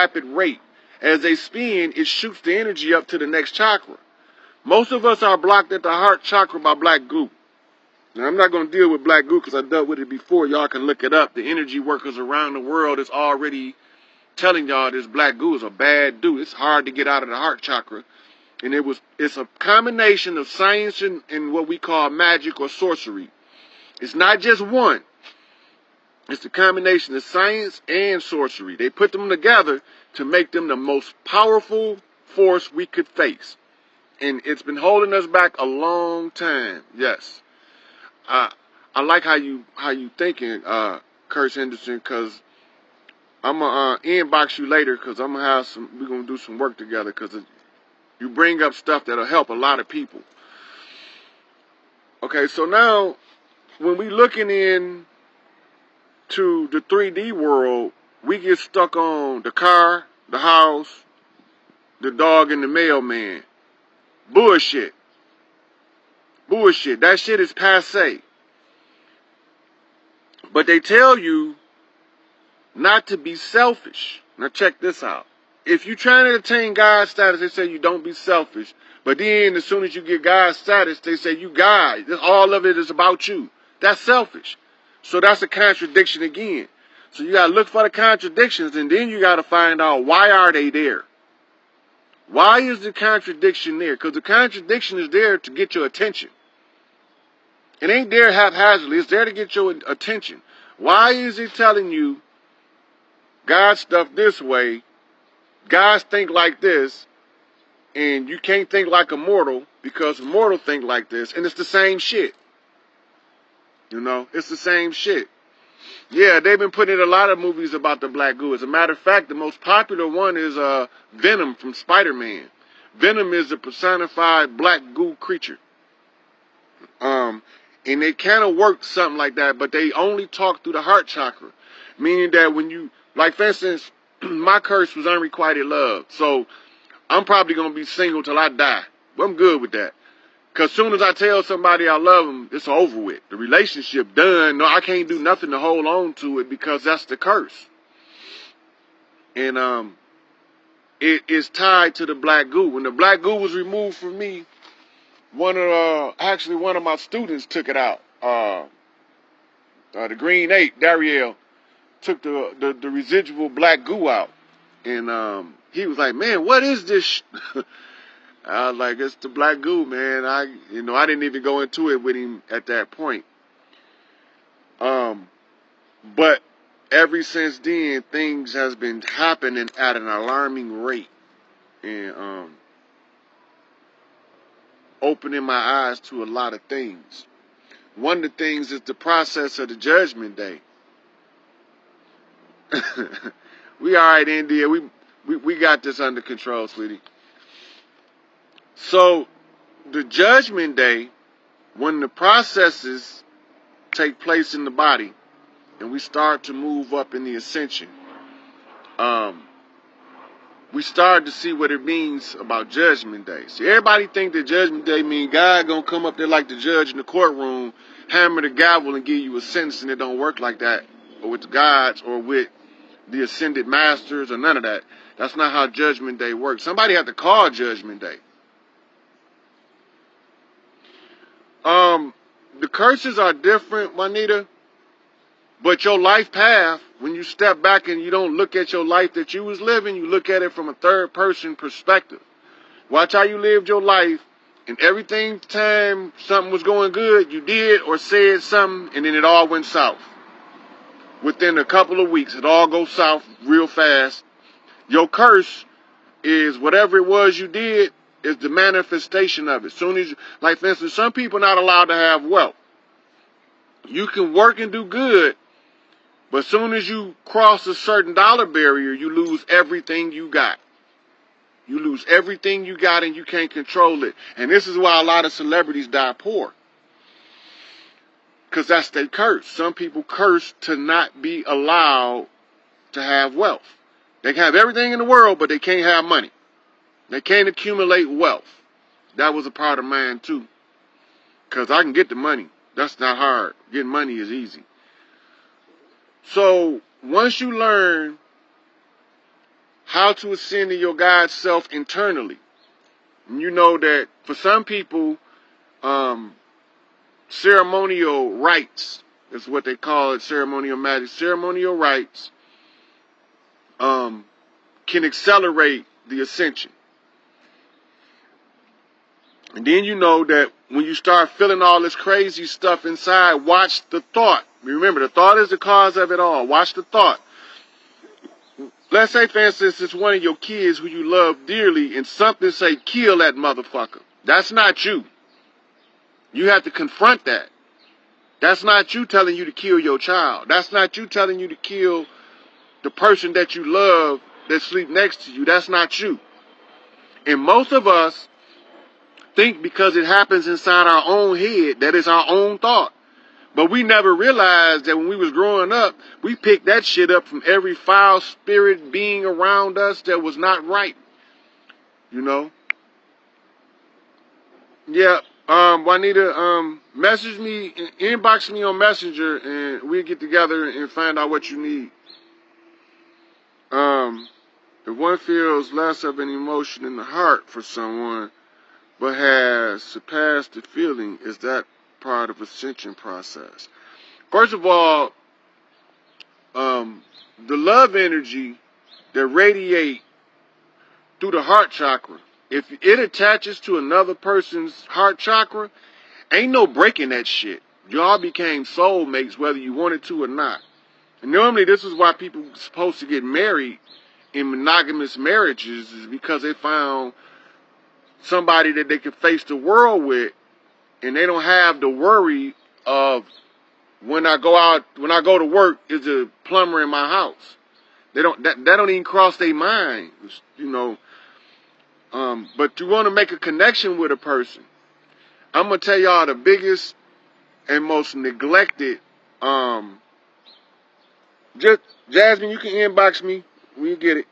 rapid rate. As they spin, it shoots the energy up to the next chakra. Most of us are blocked at the heart chakra by black goo. Now, I'm not going to deal with black goo because I dealt with it before. Y'all can look it up. The energy workers around the world is already telling y'all this black goo is a bad dude. It's hard to get out of the heart chakra. And it's a combination of science and what we call magic or sorcery. It's not just one. It's a combination of science and sorcery. They put them together to make them the most powerful force we could face. And it's been holding us back a long time. Yes. I like how you thinking, Curtis Henderson, because I'm gonna inbox you later because we're gonna do some work together because you bring up stuff that'll help a lot of people. Okay, so now when we looking in to the 3D world, we get stuck on the car, the house, the dog, and the mailman. Bullshit. Bullshit. That shit is passe. But they tell you not to be selfish. Now check this out. If you're trying to attain God status, they say you don't be selfish. But then as soon as you get God status, they say you God. All of it is about you. That's selfish. So that's a contradiction again. So you got to look for the contradictions, and then you got to find out why are they there. Why is the contradiction there? Because the contradiction is there to get your attention. It ain't there haphazardly. It's there to get your attention. Why is it telling you God stuff this way, guys think like this, and you can't think like a mortal because a mortal think like this, and it's the same shit. You know, it's the same shit. Yeah, they've been putting in a lot of movies about the black goo. As a matter of fact, the most popular one is Venom from Spider-Man. Venom is a personified black goo creature. And they kind of work something like that, but they only talk through the heart chakra. Meaning that when you, like for instance, my curse was unrequited love. So I'm probably going to be single till I die. But I'm good with that. Because as soon as I tell somebody I love them, it's over with. The relationship done. No, I can't do nothing to hold on to it because that's the curse. And it is tied to the black goo. When the black goo was removed from me, one of my students took it out. The Green 8, Dariel, took the residual black goo out. And he was like, man, what is this? I was like, it's the black goo, man. I didn't even go into it with him at that point. But ever since then, things has been happening at an alarming rate. And opening my eyes to a lot of things. One of the things is the process of the judgment day. We all right, India. We got this under control, sweetie. So, the judgment day, when the processes take place in the body, and we start to move up in the ascension, we start to see what it means about judgment day. See, everybody think that judgment day means God gonna come up there like the judge in the courtroom, hammer the gavel and give you a sentence, and it don't work like that, or with the gods, or with the ascended masters, or none of that. That's not how judgment day works. Somebody had to call judgment day. The curses are different, Juanita, but your life path, when you step back and you don't look at your life that you was living, you look at it from a third person perspective. Watch how you lived your life, and everything time something was going good, you did or said something, and then it all went south. Within a couple of weeks, it all goes south real fast. Your curse is whatever it was you did, is the manifestation of it. Soon as like for instance, some people are not allowed to have wealth. You can work and do good, but as soon as you cross a certain dollar barrier, you lose everything you got. You lose everything you got and you can't control it. And this is why a lot of celebrities die poor. Because that's their curse. Some people curse to not be allowed to have wealth. They can have everything in the world, but they can't have money. They can't accumulate wealth. That was a part of mine too. Because I can get the money. That's not hard. Getting money is easy. So once you learn how to ascend to your God self internally. And you know that for some people, ceremonial rites is what they call it, ceremonial magic. Ceremonial rites can accelerate the ascension. And then you know that when you start feeling all this crazy stuff inside, watch the thought. Remember, the thought is the cause of it all. Watch the thought. Let's say, for instance, it's one of your kids who you love dearly, and something say, kill that motherfucker. That's not you. You have to confront that. That's not you telling you to kill your child. That's not you telling you to kill the person that you love that sleep next to you. That's not you. And most of us think because it happens inside our own head that it's our own thought. But we never realized that when we was growing up, we picked that shit up from every foul spirit being around us that was not right. You know? Yeah, Juanita, message me, inbox me on Messenger, and we'll get together and find out what you need. If one feels less of an emotion in the heart for someone, but has surpassed the feeling, is that part of ascension process? First of all, the love energy that radiate through the heart chakra, if it attaches to another person's heart chakra, ain't no breaking that shit. Y'all became soulmates whether you wanted to or not. And normally this is why people are supposed to get married in monogamous marriages, is because they found somebody that they can face the world with, and they don't have the worry of when I go to work, is a plumber in my house. That don't even cross their mind, you know. But you want to make a connection with a person. I'm gonna tell y'all the biggest and most neglected. Just Jasmine, you can inbox me when you get it.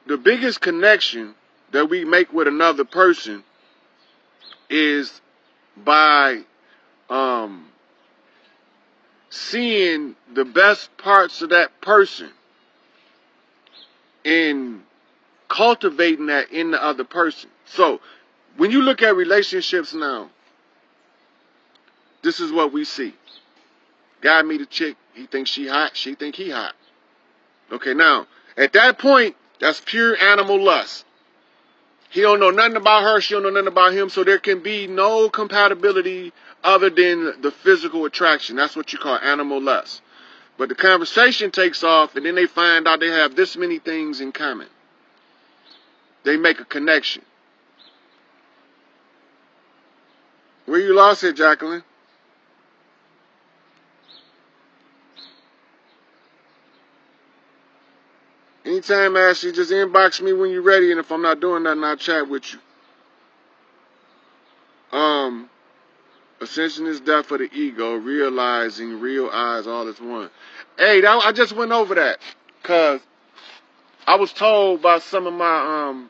The biggest connection that we make with another person is by seeing the best parts of that person and cultivating that in the other person. So when you look at relationships now, this is what we see. Guy meet a chick, he thinks she hot, she think he hot. Okay, now, at that point, that's pure animal lust. He don't know nothing about her, she don't know nothing about him, so there can be no compatibility other than the physical attraction. That's what you call animal lust. But the conversation takes off, and then they find out they have this many things in common. They make a connection. Where you lost it, Jacqueline? Anytime, Ashley, just inbox me when you're ready, and if I'm not doing nothing, I'll chat with you. Ascension is death for the ego, realizing real eyes all is one. Hey, I just went over that, because I was told by some of my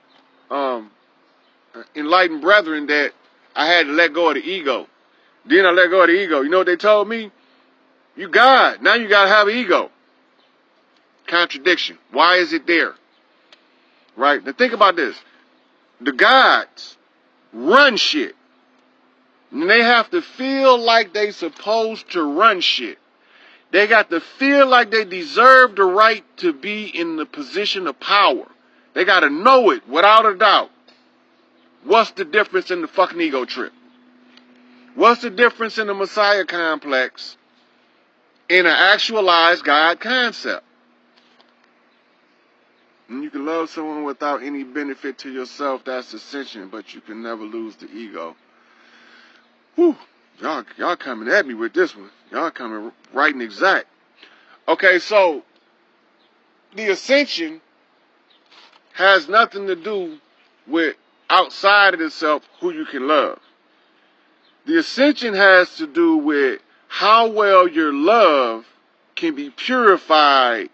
enlightened brethren that I had to let go of the ego. Then I let go of the ego. You know what they told me? You God. Now you got to have an ego. Contradiction. Why is it there? Right? Now think about this. The gods run shit. And they have to feel like they supposed to run shit. They got to feel like they deserve the right to be in the position of power. They got to know it without a doubt. What's the difference in the fucking ego trip? What's the difference in the Messiah complex in an actualized God concept? And you can love someone without any benefit to yourself, that's ascension, but you can never lose the ego. Whew, y'all coming at me with this one. Y'all coming right and exact. Okay, so the ascension has nothing to do with outside of itself who you can love. The ascension has to do with how well your love can be purified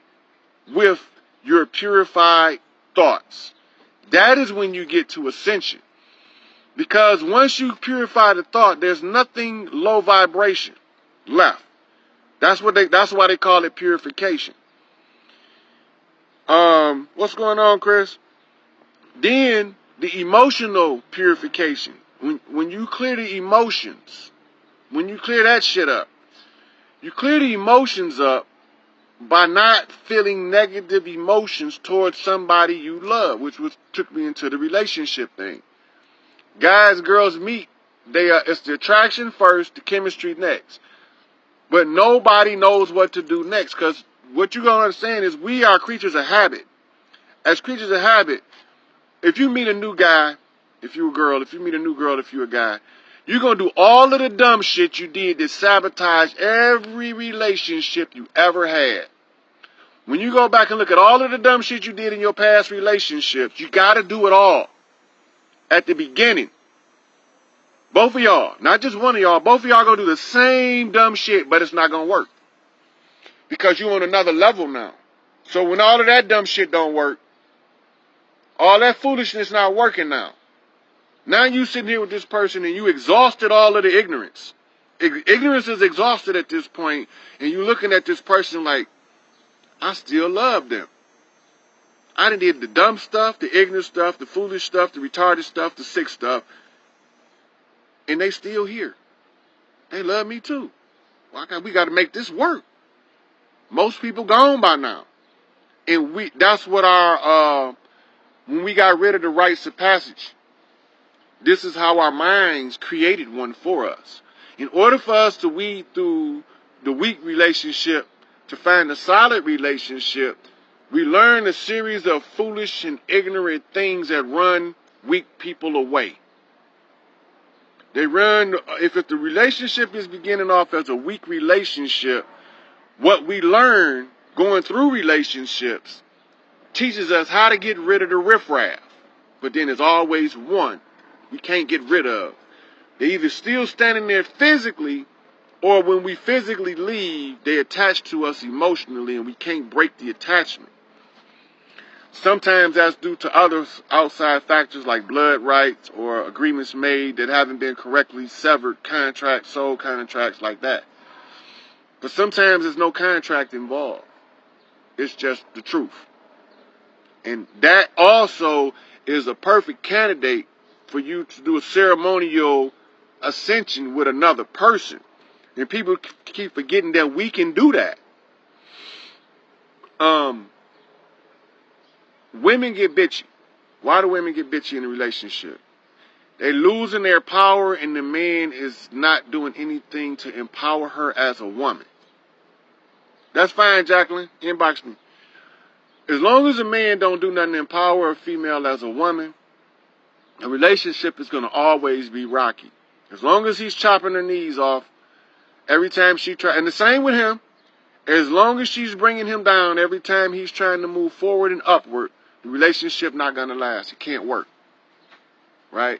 with your purified thoughts. That is when you get to ascension. Because once you purify the thought, there's nothing low vibration left. That's why they call it purification. What's going on, Chris? Then the emotional purification. When you clear the emotions, when you clear that shit up, you clear the emotions up by not feeling negative emotions towards somebody you love, which took me into the relationship thing. Guys, girls meet. It's the attraction first, the chemistry next. But nobody knows what to do next, because what you're going to understand is we are creatures of habit. As creatures of habit, if you meet a new guy, if you're a girl, if you meet a new girl, if you're a guy, you're going to do all of the dumb shit you did to sabotage every relationship you ever had. When you go back and look at all of the dumb shit you did in your past relationships, you got to do it all at the beginning. Both of y'all, not just one of y'all, both of y'all going to do the same dumb shit, but it's not going to work. Because you're on another level now. So when all of that dumb shit don't work, all that foolishness not working now. Now you sitting here with this person and you exhausted all of the ignorance. Ignorance is exhausted at this point, and you looking at this person like, I still love them. I done did the dumb stuff, the ignorant stuff, the foolish stuff, the retarded stuff, the sick stuff, and they still here. They love me too. We got to make this work. Most people gone by now. And that's what when we got rid of the rites of passage, this is how our minds created one for us. In order for us to weed through the weak relationship to find a solid relationship, we learn a series of foolish and ignorant things that run weak people away. If the relationship is beginning off as a weak relationship, what we learn going through relationships teaches us how to get rid of the riffraff. But then there's always one we can't get rid of. They're either still standing there physically, or when we physically leave, they attach to us emotionally and we can't break the attachment. Sometimes that's due to other outside factors like blood rights or agreements made that haven't been correctly severed, contracts, soul contracts like that. But sometimes there's no contract involved. It's just the truth. And that also is a perfect candidate for you to do a ceremonial ascension with another person. And people keep forgetting that we can do that. Women get bitchy. Why do women get bitchy in a relationship? They're losing their power and the man is not doing anything to empower her as a woman. That's fine, Jacqueline. Inbox me. As long as a man don't do nothing to empower a female as a woman, a relationship is going to always be rocky. As long as he's chopping her knees off every time she tries, and the same with him, as long as she's bringing him down every time he's trying to move forward and upward, the relationship not going to last. It can't work. Right?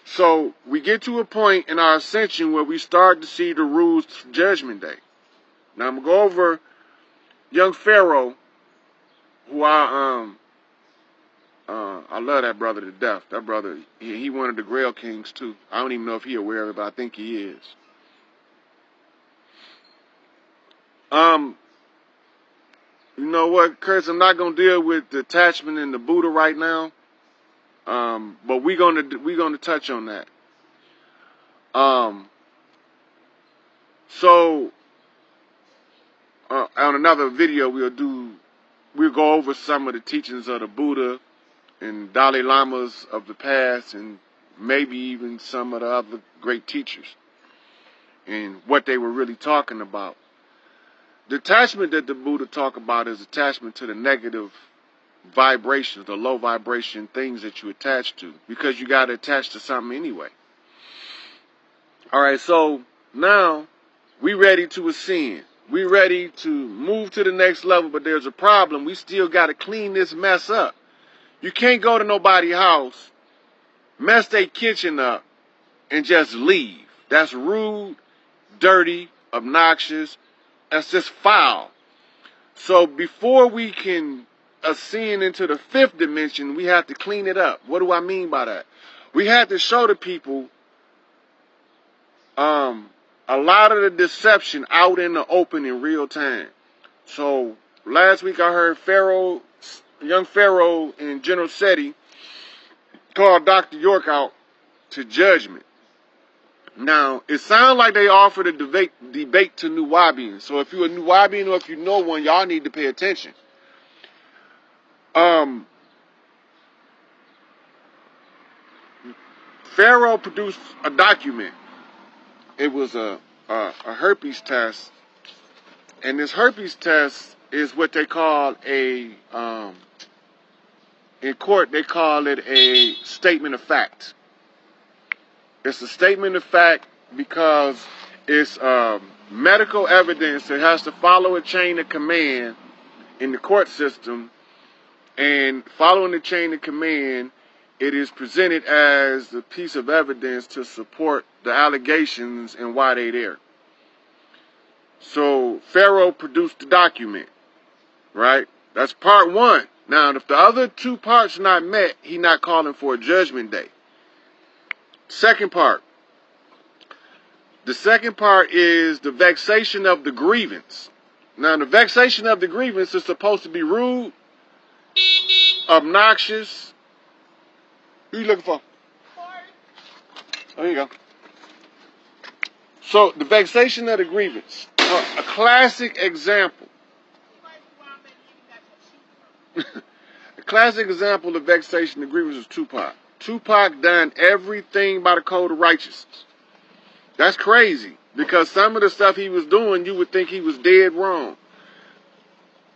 So we get to a point in our ascension where we start to see the rules for Judgment Day. Now I'm going to go over young Pharaoh, who I love that brother to death. That brother, he one of the Grail Kings too. I don't even know if he's aware of it, but I think he is. You know what, Chris? I'm not gonna deal with the attachment and the Buddha right now. But we're gonna touch on that. So on another video we'll go over some of the teachings of the Buddha and Dalai Lamas of the past, and maybe even some of the other great teachers, and what they were really talking about. The attachment that the Buddha talk about is attachment to the negative vibrations, the low vibration things that you attach to, because you got to attach to something anyway. All right, so now we ready to ascend. We ready to move to the next level, but there's a problem. We still got to clean this mess up. You can't go to nobody's house, mess their kitchen up, and just leave. That's rude, dirty, obnoxious. That's just foul. So before we can ascend into the fifth dimension, we have to clean it up. What do I mean by that? We have to show the people a lot of the deception out in the open in real time. So last week I heard Pharaoh young Pharaoh and General Seti called Dr. York out to judgment. Now, it sounds like they offered a debate to Nuwaubians. So if you're a Nuwaubian or if you know one, y'all need to pay attention. Pharaoh produced a document. It was a herpes test. And this herpes test is what they call in court, they call it a statement of fact. It's a statement of fact because it's medical evidence that has to follow a chain of command in the court system. And following the chain of command, it is presented as a piece of evidence to support the allegations and why they're there. So Pharaoh produced the document, right? That's part one. Now, if the other two parts are not met, he's not calling for a judgment day. Second part. The second part is the vexation of the grievance. Now, the vexation of the grievance is supposed to be rude, obnoxious. Who you looking for? Oh, here you go. So, the vexation of the grievance. A classic example. A classic example of vexation of grievance is Tupac. Tupac done everything by the code of righteousness. That's crazy, because some of the stuff he was doing, you would think he was dead wrong.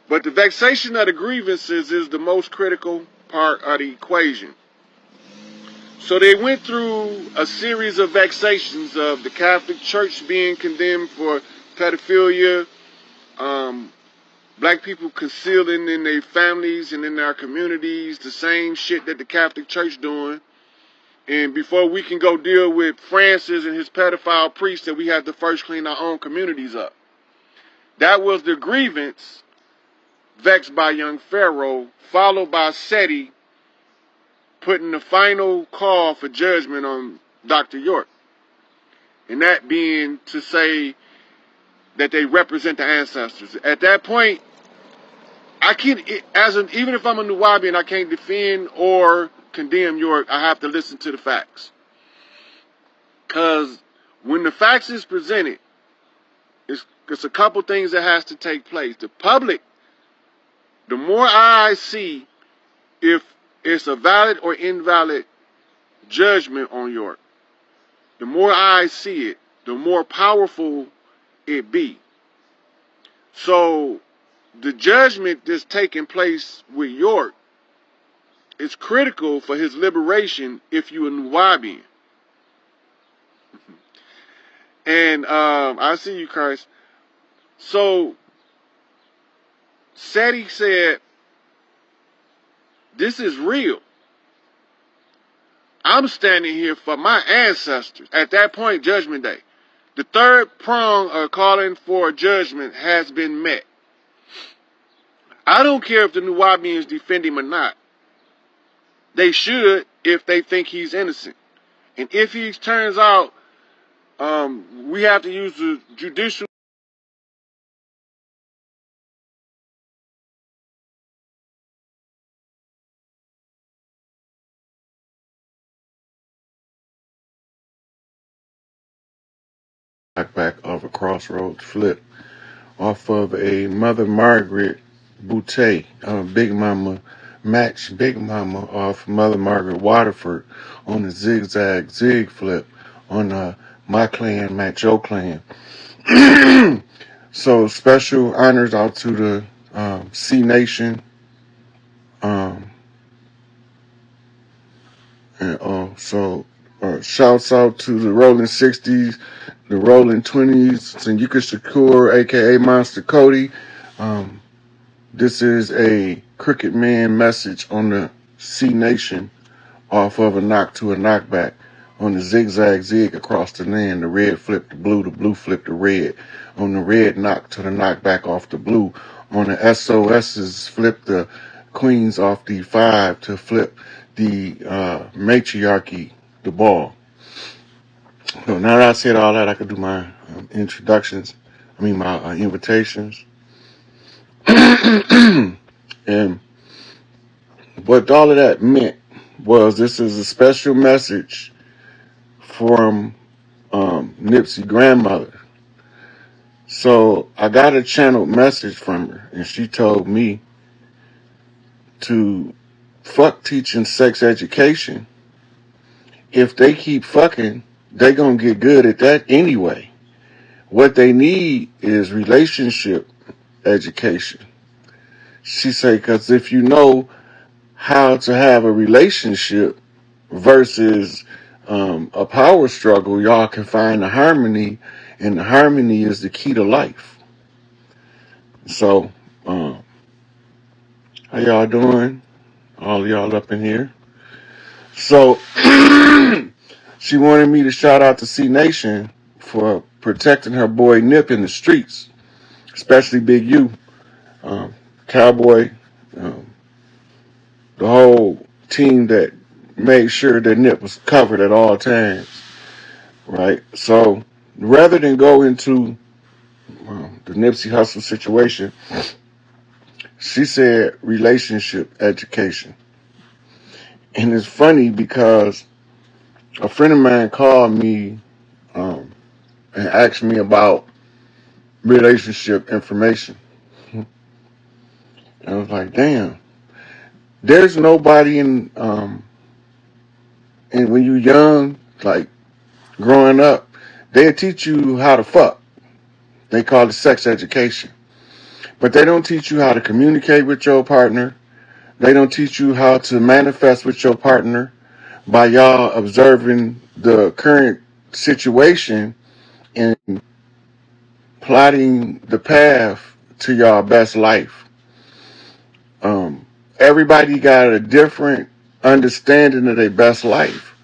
But the vexation of the grievances is the most critical part of the equation. So they went through a series of vexations of the Catholic Church being condemned for pedophilia, black people concealing in their families and in their communities the same shit that the Catholic Church doing. And before we can go deal with Francis and his pedophile priests, that we have to first clean our own communities up. That was the grievance vexed by young Pharaoh, followed by Seti putting the final call for judgment on Dr. York. And that being to say that they represent the ancestors. At that point, I can't, even if I'm a Nuwaubian, I can't defend or condemn York. I have to listen to the facts. Because when the facts is presented, it's a couple things that has to take place. The public, the more I see if it's a valid or invalid judgment on York, the more I see it, the more powerful it be. So the judgment that's taking place with York is critical for his liberation if you're a Nuwaubian. And I see you, Christ. So Seti said, this is real. I'm standing here for my ancestors. At that point, Judgment Day. The third prong of calling for judgment has been met. I don't care if the Nuwaubians defend him or not. They should if they think he's innocent. And if he turns out, we have to use the judicial back off a crossroads flip off of a Mother Margaret bouquet, Big Mama match Big Mama off Mother Margaret Waterford on the zigzag zig flip on my clan match your clan. So special honors out to the C Nation, and shouts out to the Rolling 60s, the Rolling 20s, Senyuka Shakur, aka Monster Cody. This is a Cricket Man message on the C Nation off of a knock to a knockback on the zigzag zig across the land. The red flipped the blue flipped the red. On the red knock to the knockback off the blue. On the SOS's flip the queens off the 5 to flip the matriarchy, the ball. So now that I said all that, I could do my my invitations. And what all of that meant was this is a special message from Nipsey's grandmother. So I got a channeled message from her, and she told me to fuck teaching sex education. If they keep fucking, they gonna get good at that anyway. What they need is relationship education. She said, because if you know how to have a relationship versus a power struggle, y'all can find the harmony, and the harmony is the key to life. So, how y'all doing? All of y'all up in here. So, she wanted me to shout out to C Nation for protecting her boy Nip in the streets, especially Big U, Cowboy, the whole team that made sure that Nip was covered at all times, right? So rather than go into the Nipsey Hussle situation, she said relationship education. And it's funny because a friend of mine called me and asked me about relationship information. And I was like, damn, there's nobody in and when you're young, like growing up, they'll teach you how to fuck. They call it sex education. But they don't teach you how to communicate with your partner. They don't teach you how to manifest with your partner by y'all observing the current situation and plotting the path to y'all best life. Everybody got a different understanding of their best life.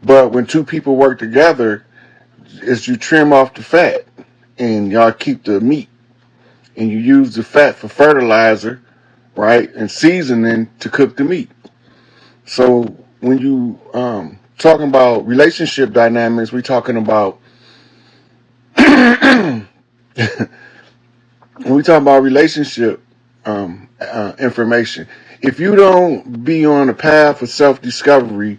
But when two people work together, is you trim off the fat and y'all keep the meat. And you use the fat for fertilizer, right? And seasoning to cook the meat. So when you talking about relationship dynamics, we're talking about when we talk about relationship information. If you don't be on a path of self-discovery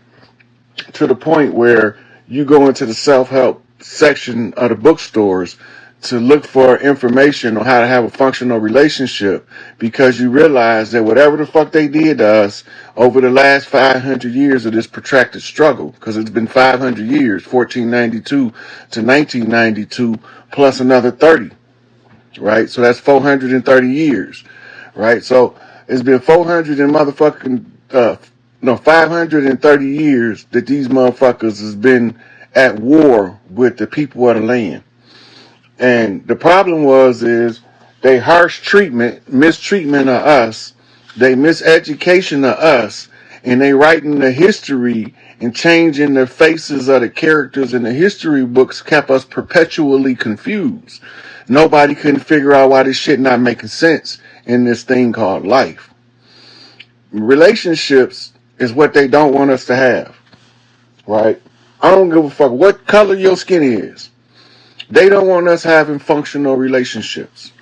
to the point where you go into the self-help section of the bookstores to look for information on how to have a functional relationship, because you realize that whatever the fuck they did to us over the last 500 years of this protracted struggle, because it's been 500 years, 1492 to 1992, plus another 30, right? So that's 430 years, right? So it's been 400 and motherfucking, 530 years that these motherfuckers has been at war with the people of the land. And the problem is they harsh treatment, mistreatment of us, they miseducation of us, and they writing the history and changing the faces of the characters in the history books kept us perpetually confused. Nobody couldn't figure out why this shit not making sense in this thing called life. Relationships is what they don't want us to have, right? I don't give a fuck what color your skin is. They don't want us having functional relationships.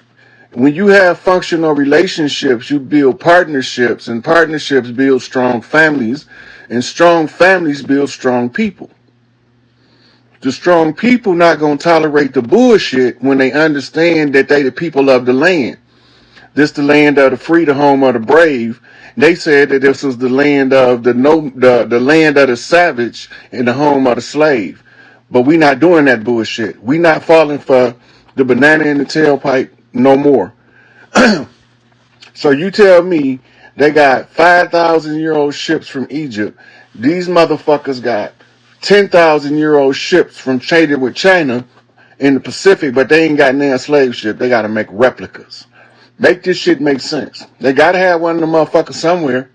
When you have functional relationships, you build partnerships, and partnerships build strong families, and strong families build strong people. The strong people not going to tolerate the bullshit when they understand that they the people of the land. This the land of the free, the home of the brave. They said that this was the land of the land of the savage and the home of the slave. But we not doing that bullshit. We not falling for the banana in the tailpipe no more. So you tell me they got 5,000-year-old ships from Egypt. These motherfuckers got 10,000-year-old ships from traded with China in the Pacific, but they ain't got no slave ship. They got to make replicas. Make this shit make sense. They got to have one of the motherfuckers somewhere,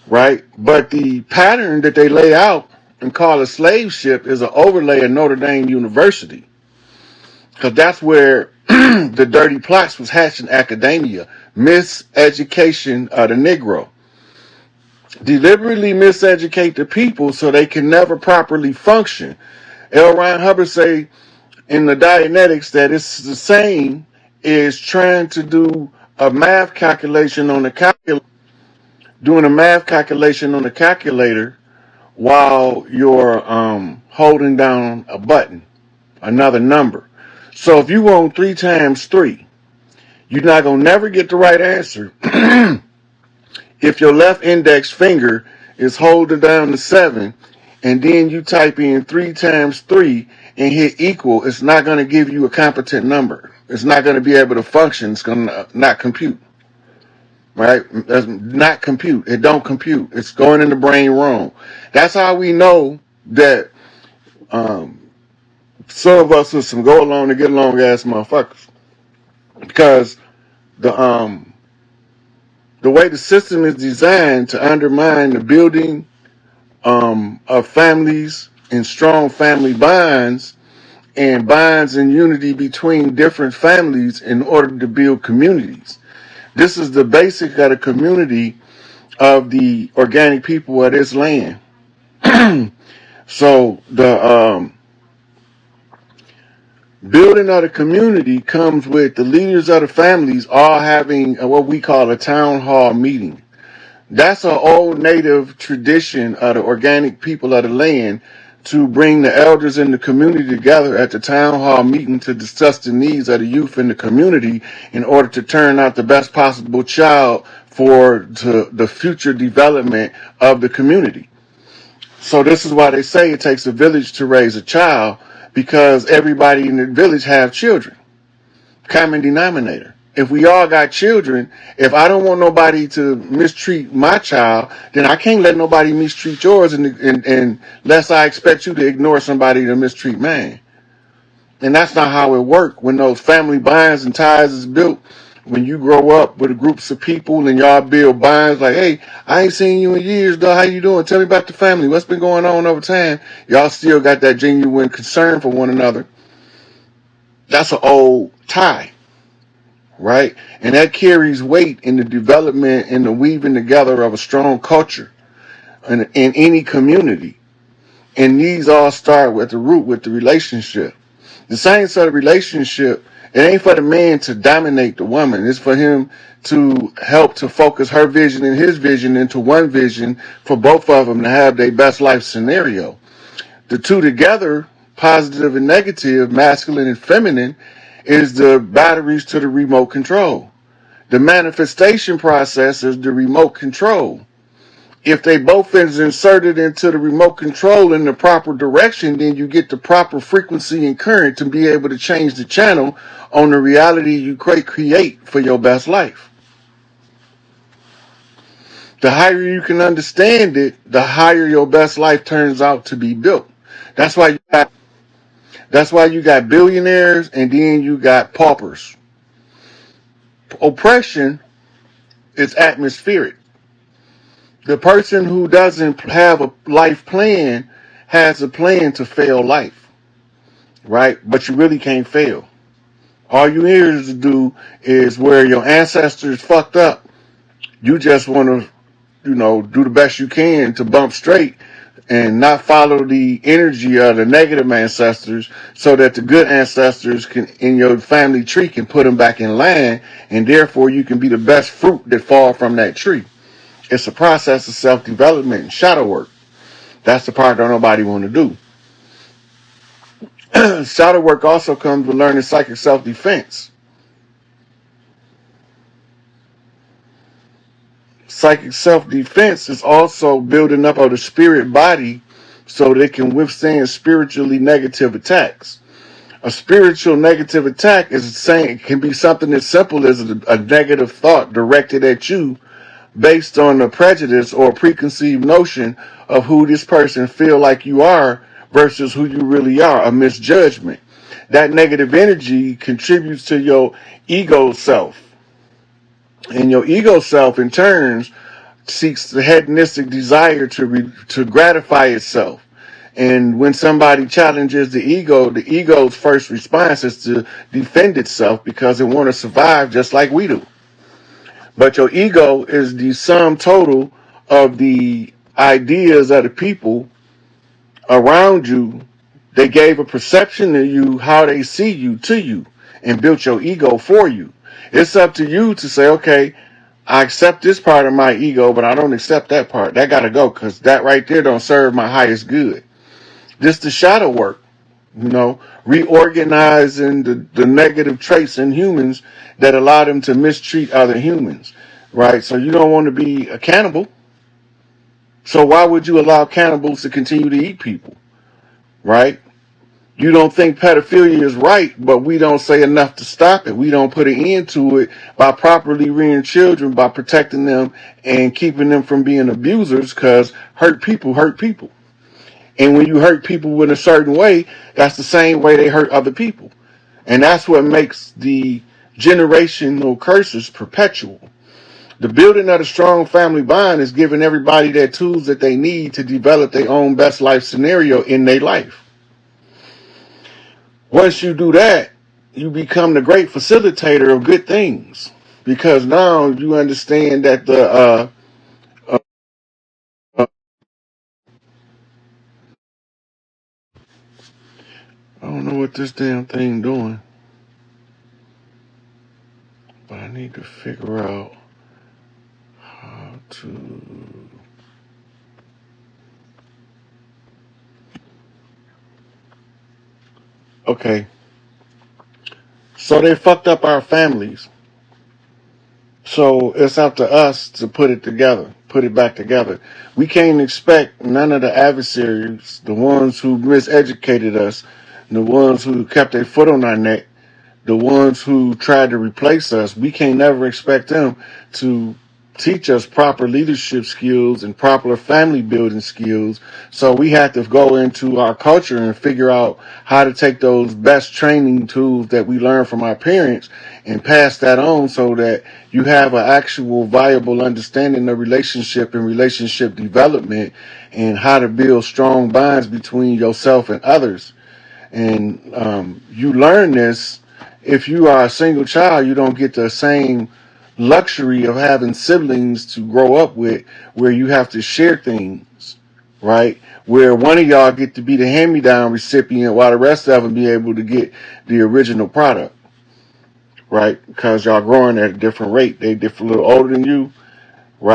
right? But the pattern that they lay out and call a slave ship is an overlay of Notre Dame University. Because that's where the dirty plots was hatched in academia. Miseducation of the Negro. Deliberately miseducate the people so they can never properly function. L. Ron Hubbard say in the Dianetics that it's the same as trying to do a math calculation on a calculator doing a math calculation on the calculator while you're holding down a button, another number. So if you want 3 times 3, you're not going to never get the right answer if your left index finger is holding down the 7 and then you type in 3 times 3 and hit equal. It's not going to give you a competent number. It's not going to be able to function. It's going to not compute. Right? That's not compute. It don't compute. It's going in the brain wrong. That's how we know that some of us are some go along to get along ass motherfuckers. Because the way the system is designed to undermine the building of families and strong family bonds and bonds and unity between different families in order to build communities. This is the basic of the community of the organic people of this land. So the building of the community comes with the leaders of the families all having what we call a town hall meeting. That's an old native tradition of the organic people of the land to bring the elders in the community together at the town hall meeting to discuss the needs of the youth in the community in order to turn out the best possible child for the future development of the community. So this is why they say it takes a village to raise a child, because everybody in the village have children. Common denominator. If we all got children, if I don't want nobody to mistreat my child, then I can't let nobody mistreat yours unless I expect you to ignore somebody to mistreat mine. And that's not how it works. When those family bonds and ties is built, when you grow up with groups of people and y'all build bonds like, hey, I ain't seen you in years, though. How you doing? Tell me about the family. What's been going on over time? Y'all still got that genuine concern for one another. That's an old tie. Right? And that carries weight in the development and the weaving together of a strong culture in any community. And these all start with the root, with the relationship. The science of the relationship, it ain't for the man to dominate the woman. It's for him to help to focus her vision and his vision into one vision for both of them to have their best life scenario. The two together, positive and negative, masculine and feminine, is the batteries to the remote control. The manifestation process is the remote control. If they both is inserted into the remote control in the proper direction, then you get the proper frequency and current to be able to change the channel on the reality you create for your best life. The higher you can understand it, the higher your best life turns out to be built. That's why you got billionaires and then you got paupers. Oppression is atmospheric. The person who doesn't have a life plan has a plan to fail life, right? But you really can't fail. All you here to do is where your ancestors fucked up. You just want to, do the best you can to bump straight and not follow the energy of the negative ancestors so that the good ancestors can in your family tree can put them back in line, and therefore you can be the best fruit that fall from that tree. It's a process of self-development and shadow work. That's the part that nobody want to do. Shadow work also comes with learning psychic self-defense. Psychic self-defense is also building up of the spirit body so they can withstand spiritually negative attacks. A spiritual negative attack can be something as simple as a negative thought directed at you based on a prejudice or preconceived notion of who this person feel like you are versus who you really are, a misjudgment. That negative energy contributes to your ego self. And your ego self, in turn, seeks the hedonistic desire to gratify itself. And when somebody challenges the ego's first response is to defend itself because it wants to survive just like we do. But your ego is the sum total of the ideas of the people around you. They gave a perception of you, how they see you, to you, and built your ego for you. It's up to you to say, okay, I accept this part of my ego, but I don't accept that part. That gotta go, because that right there don't serve my highest good. This the shadow work, reorganizing the negative traits in humans that allow them to mistreat other humans, right? So you don't want to be a cannibal. So why would you allow cannibals to continue to eat people, right? You don't think pedophilia is right, but we don't say enough to stop it. We don't put an end to it by properly rearing children, by protecting them and keeping them from being abusers, because hurt people hurt people. And when you hurt people in a certain way, that's the same way they hurt other people. And that's what makes the generational curses perpetual. The building of a strong family bond is giving everybody their tools that they need to develop their own best life scenario in their life. Once you do that, you become the great facilitator of good things, because now you understand that uh, uh, I don't know what this damn thing doing, but I need to figure out how to. Okay, so they fucked up our families. So it's up to us to put it together, put it back together. We can't expect none of the adversaries, the ones who miseducated us, the ones who kept their foot on our neck, the ones who tried to replace us. We can't never expect them to teach us proper leadership skills and proper family building skills. So we have to go into our culture and figure out how to take those best training tools that we learned from our parents and pass that on, so that you have an actual viable understanding of relationship and relationship development, and how to build strong bonds between yourself and others. And you learn this. If you are a single child, you don't get the same luxury of having siblings to grow up with, where you have to share things, right? Where one of y'all get to be the hand-me-down recipient while the rest of them be able to get the original product, right? Because y'all growing at a different rate. They different, a little older than you,